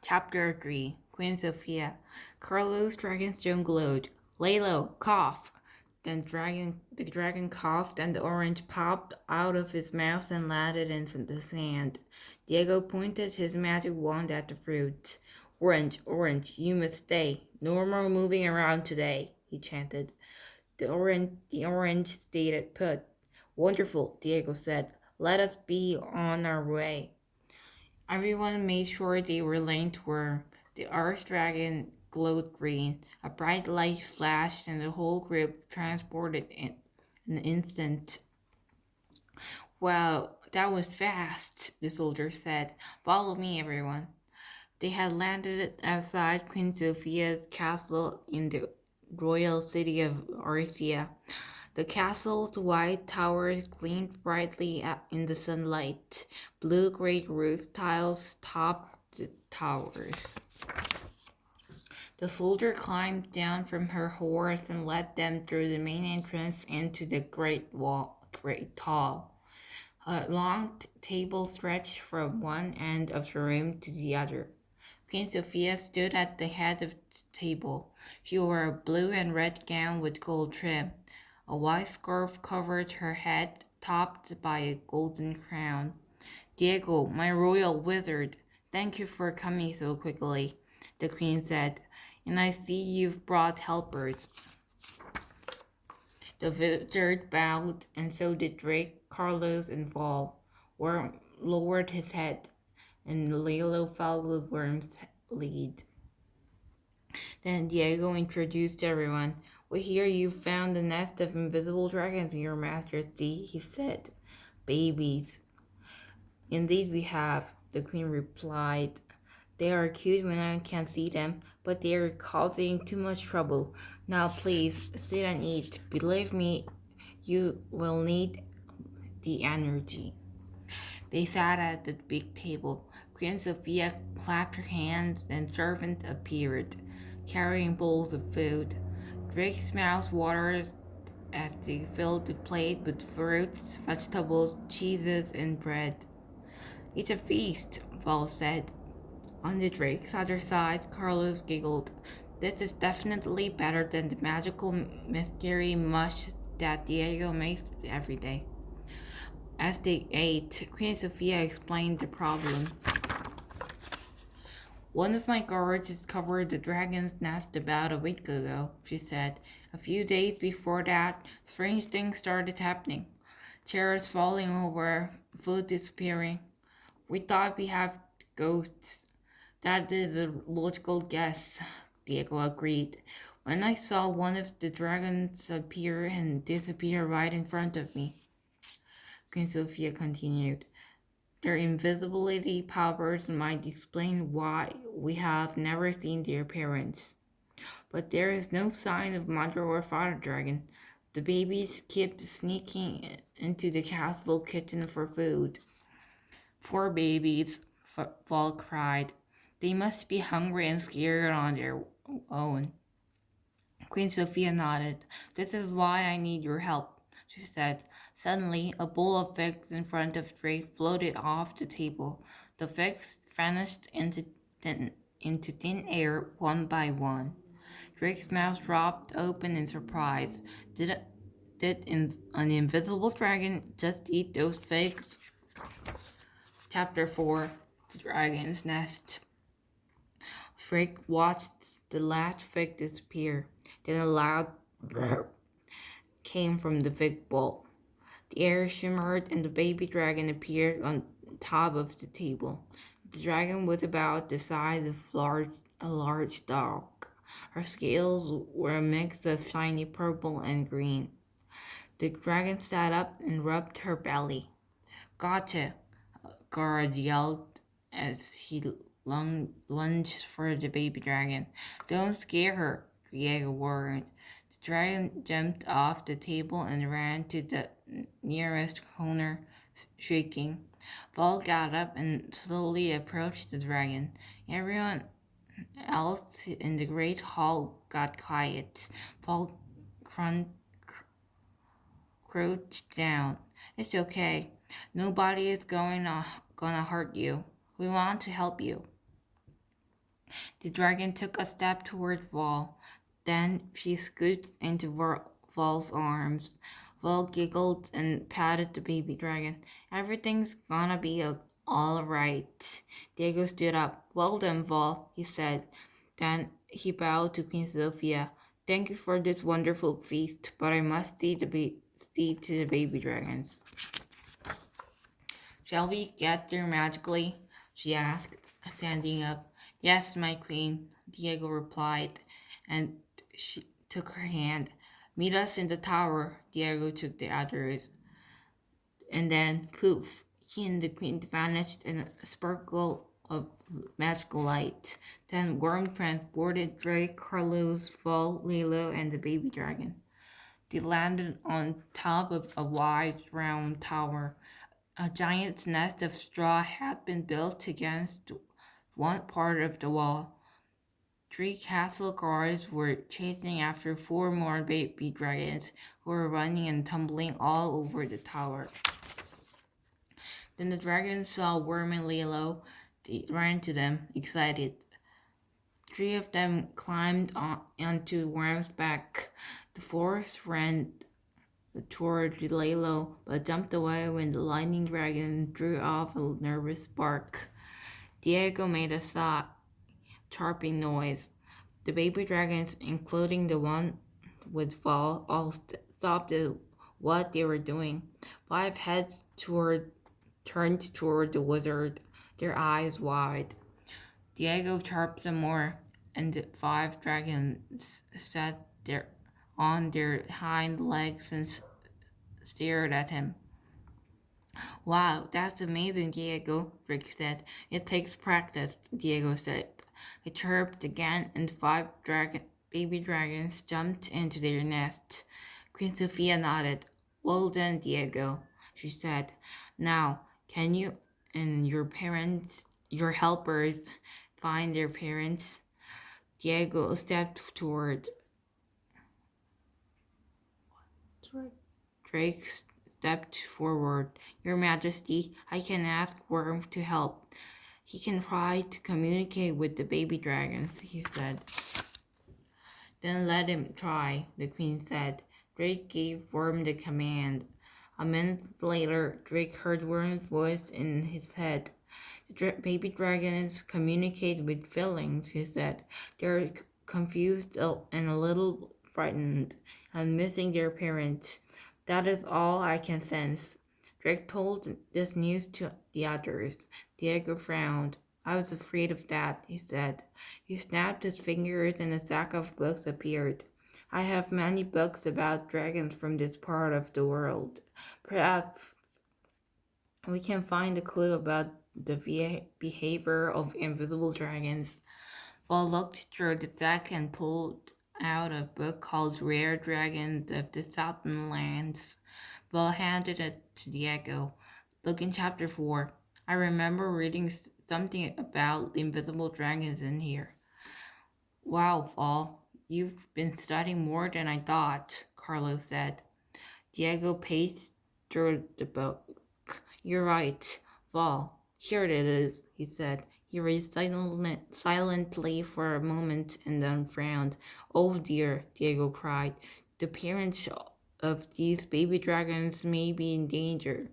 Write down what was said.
Chapter 3 Queen Sofia. Carlos Dragon's Stone glowed. Lay low, cough! Then the dragon coughed and the orange popped out of his mouth and landed into the sand. Diego pointed his magic wand at the fruit. Orange, orange, you must stay. No more moving around today, he chanted. The orange stayed put. Wonderful, Diego said. Let us be on our way. Everyone made sure they were lane where the Earth Dragon glowed green. A bright light flashed and the whole group transported in an instant. Wow, that was fast, the soldier said. Follow me, everyone. They had landed outside Queen Sofia's castle in the royal city of Arthia. The castle's white towers gleamed brightly in the sunlight. Blue-gray roof tiles topped the towers. The soldier climbed down from her horse and led them through the main entrance into the great hall. A long table stretched from one end of the room to the other. Queen Sofia stood at the head of the table. She wore a blue and red gown with gold trim. A white scarf covered her head, topped by a golden crown. Diego, my royal wizard, thank you for coming so quickly, the queen said. And I see you've brought helpers. The wizard bowed, and so did Drake, Carlos, and Val. Worm lowered his head, and Lilo followed Worm's lead. Then Diego introduced everyone. We hear you found a nest of invisible dragons in your majesty, he said. Babies. Indeed we have, the queen replied. They are cute when I can't see them, but they are causing too much trouble. Now please, sit and eat. Believe me, you will need the energy. They sat at the big table. Queen Sofia clapped her hands, and servants appeared, carrying bowls of food. Drake's mouth watered as they filled the plate with fruits, vegetables, cheeses, and bread. It's a feast, Val said. On the Drake's other side, Carlos giggled. This is definitely better than the magical mystery mush that Diego makes every day. As they ate, Queen Sofia explained the problem. One of my guards discovered the dragon's nest about a week ago, she said. A few days before that, strange things started happening. Chairs falling over, food disappearing. We thought we have ghosts. That is a logical guess, Diego agreed. When I saw one of the dragons appear and disappear right in front of me. Queen Sofia continued. Their invisibility powers might explain why we have never seen their parents. But there is no sign of mother or father dragon. The babies keep sneaking into the castle kitchen for food. Poor babies, Val cried. They must be hungry and scared on their own. Queen Sofia nodded. This is why I need your help, she said. Suddenly, a bowl of figs in front of Drake floated off the table. The figs vanished into thin air one by one. Drake's mouth dropped open in surprise. Did an invisible dragon just eat those figs? Chapter 4 The Dragon's Nest. Drake watched the last fig disappear. Then a loud burp came from the fig bowl. The air shimmered and the baby dragon appeared on top of the table. The dragon was about the size of a large dog. Her scales were a mix of shiny purple and green. The dragon sat up and rubbed her belly. Gotcha, guard yelled as he lunged for the baby dragon. Don't scare her, Diego warned. The dragon jumped off the table and ran to the nearest corner, shrieking. Val got up and slowly approached the dragon. Everyone else in the great hall got quiet. Val crouched down. It's okay. Nobody is gonna hurt you. We want to help you. The dragon took a step toward Vol. Then she scooted into Vol's arms. Vol giggled and patted the baby dragon. Everything's gonna be all right. Diego stood up. Well done, Vol, he said. Then he bowed to Queen Sofia. Thank you for this wonderful feast, but I must see to the baby dragons. Shall we get there magically? She asked, standing up. Yes, my queen, Diego replied, and she took her hand. Meet us in the tower. Diego took the others, and then poof, he and the queen vanished in a sparkle of magical light. Then Worm transported Drake, Carlos, Vol, Lilo, and the baby dragon. They landed on top of a wide round tower. A giant's nest of straw had been built against one part of the wall. 3 castle guards were chasing after 4 more baby dragons who were running and tumbling all over the tower. Then the dragons saw Worm and Lilo. They ran to them, excited. 3 of them climbed onto Worm's back. The 4th ran toward Lilo, but jumped away when the lightning dragon threw off a nervous bark. Diego made a chirping noise. The baby dragons, including the one with Fall, all stopped at what they were doing. 5 heads turned toward the wizard, their eyes wide. Diego chirped some more, and the 5 dragons sat there on their hind legs and stared at him. Wow, that's amazing, Diego, Rick said. It takes practice, Diego said. He chirped again, and 5 baby dragons jumped into their nest. Queen Sofia nodded. Well done, Diego, she said. Now, can you and your helpers, find their parents? Diego stepped toward Drake stepped forward. Your Majesty, I can ask Worm to help. He can try to communicate with the baby dragons, he said. Then let him try, the queen said. Drake gave Worm the command. A minute later, Drake heard Worm's voice in his head. The baby dragons communicate with feelings, he said. They're confused and a little frightened and missing their parents. That is all I can sense. Drake told this news to the others. Diego frowned. I was afraid of that, he said. He snapped his fingers and a stack of books appeared. I have many books about dragons from this part of the world. Perhaps we can find a clue about the behavior of invisible dragons. Paul looked through the deck and pulled out a book called Rare Dragons of the Southern Lands. Paul handed it to Diego. Look in chapter 4. I remember reading something about the invisible dragons in here. Wow, Paul, you've been studying more than I thought, Carlos said. Diego paced through the book. You're right, Val. Here it is, he said. He read silently for a moment and then frowned. Oh dear, Diego cried. The parents of these baby dragons may be in danger.